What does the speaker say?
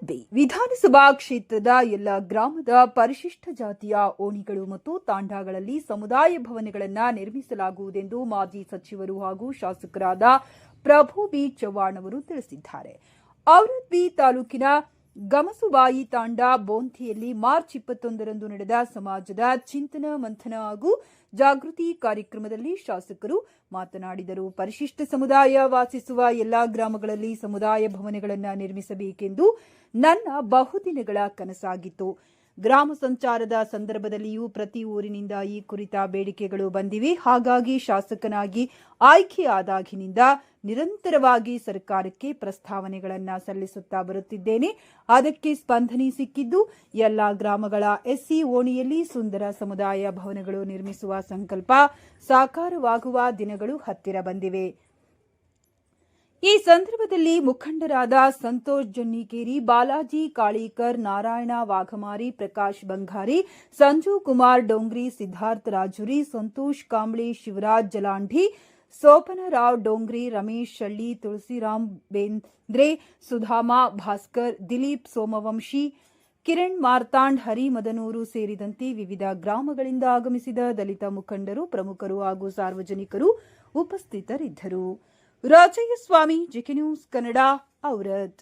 Aurad B ವಿಧಾನಸಭಾ ಕ್ಷೇತ್ರದ ಎಲ್ಲ ಗ್ರಾಮದ ಪರಿಶಿಷ್ಟ ಜಾತಿಯ ಓಣಿಗಳು ಮತ್ತು ತಾಂಡಾಗಳಲ್ಲಿ ಸಮುದಾಯ ಭವನಗಳನ್ನು ನಿರ್ಮಿಸಲಾಗುವುದೆಂದು ಮಾಜಿ ಸಚಿವರು ಹಾಗೂ ಶಾಸಕರಾದ ಪ್ರಭು ಬಿ ಚವ್ಹಾಣ್ ಅವರು ತಿಳಿಸಿದ್ದಾರೆ. ಔರತ್ ಬಿ ತಾಲೂಕಿನ ಗಮಸುಬಾಯಿ ತಾಂಡಾ ಬೋಂಥಿಯಲ್ಲಿ ಮಾರ್ಚ್ 21ರಂದು ನಡೆದ ಸಮಾಜದ ಚಿಂತನ ಮಂಥನ ಹಾಗೂ ಜಾಗೃತಿ ಕಾರ್ಯಕ್ರಮದಲ್ಲಿ ಶಾಸಕರು ಮಾತನಾಡಿದರು. ಪರಿಶಿಷ್ಟ ಸಮುದಾಯ ವಾಸಿಸುವ ಎಲ್ಲಾ ಗ್ರಾಮಗಳಲ್ಲಿ ಸಮುದಾಯ ಭವನಗಳನ್ನು ನಿರ್ಮಿಸಬೇಕೆಂದು ನನ್ನ ಬಹುದಿನಗಳ ಕನಸಾಗಿತ್ತು. ಗ್ರಾಮ ಸಂಚಾರದ ಸಂದರ್ಭದಲ್ಲಿಯೂ ಪ್ರತಿ ಊರಿನಿಂದ ಈ ಕುರಿತ ಬೇಡಿಕೆಗಳು ಬಂದಿವೆ. ಹಾಗಾಗಿ ಶಾಸಕನಾಗಿ ಆಯ್ಕೆಯಾದಾಗಿನಿಂದ ನಿರಂತರವಾಗಿ ಸರ್ಕಾರಕ್ಕೆ ಪ್ರಸ್ತಾವನೆಗಳನ್ನು ಸಲ್ಲಿಸುತ್ತಾ ಬರುತ್ತಿದ್ದೇನೆ. ಅದಕ್ಕೆ ಸ್ಪಂದನೆ ಸಿಕ್ಕಿದ್ದು ಎಲ್ಲ ಗ್ರಾಮಗಳ ಎಸ್ಸಿ ಓಣಿಯಲ್ಲಿ ಸುಂದರ ಸಮುದಾಯ ಭವನಗಳು ನಿರ್ಮಿಸುವ ಸಂಕಲ್ಪ ಸಾಕಾರವಾಗುವ ದಿನಗಳು ಹತ್ತಿರ ಬಂದಿವೆ. ಈ ಸಂದರ್ಭದಲ್ಲಿ ಮುಖಂಡರಾದ ಸಂತೋಷ್ ಜನ್ನಿಕೇರಿ, ಬಾಲಾಜಿ ಕಾಳೀಕರ್, ನಾರಾಯಣ ವಾಘಮಾರಿ, ಪ್ರಕಾಶ್ ಬಂಗಾರಿ, ಸಂಜು ಕುಮಾರ್ ಡೋಂಗ್ರಿ, ಸಿದ್ಧಾರ್ಥ ರಾಜುರಿ, ಸಂತೋಷ್ ಕಾಂಬ್ಳೆ, ಶಿವರಾಜ್ ಜಲಾಂಢಿ, ಸೋಪನರಾವ್ ಡೋಂಗ್ರಿ, ರಮೇಶ್ ಶಳ್ಳಿ, ತುಳಸಿರಾಮ್ ಬೇಂದ್ರೆ, ಸುಧಾಮಾ ಭಾಸ್ಕರ್, ದಿಲೀಪ್ ಸೋಮವಂಶಿ, ಕಿರಣ್ ಮಾರ್ತಾಂಡ್, ಹರಿ ಮದನೂರು ಸೇರಿದಂತೆ ವಿವಿಧ ಗ್ರಾಮಗಳಿಂದ ಆಗಮಿಸಿದ ದಲಿತ ಮುಖಂಡರು, ಪ್ರಮುಖರು ಹಾಗೂ ಸಾರ್ವಜನಿಕರು ಉಪಸ್ಥಿತರಿದ್ದರು. ರಾಜಯ್ಯ ಸ್ವಾಮಿ, ಜಿಕೆ ನ್ಯೂಸ್ ಕನ್ನಡ, ಔರತ್.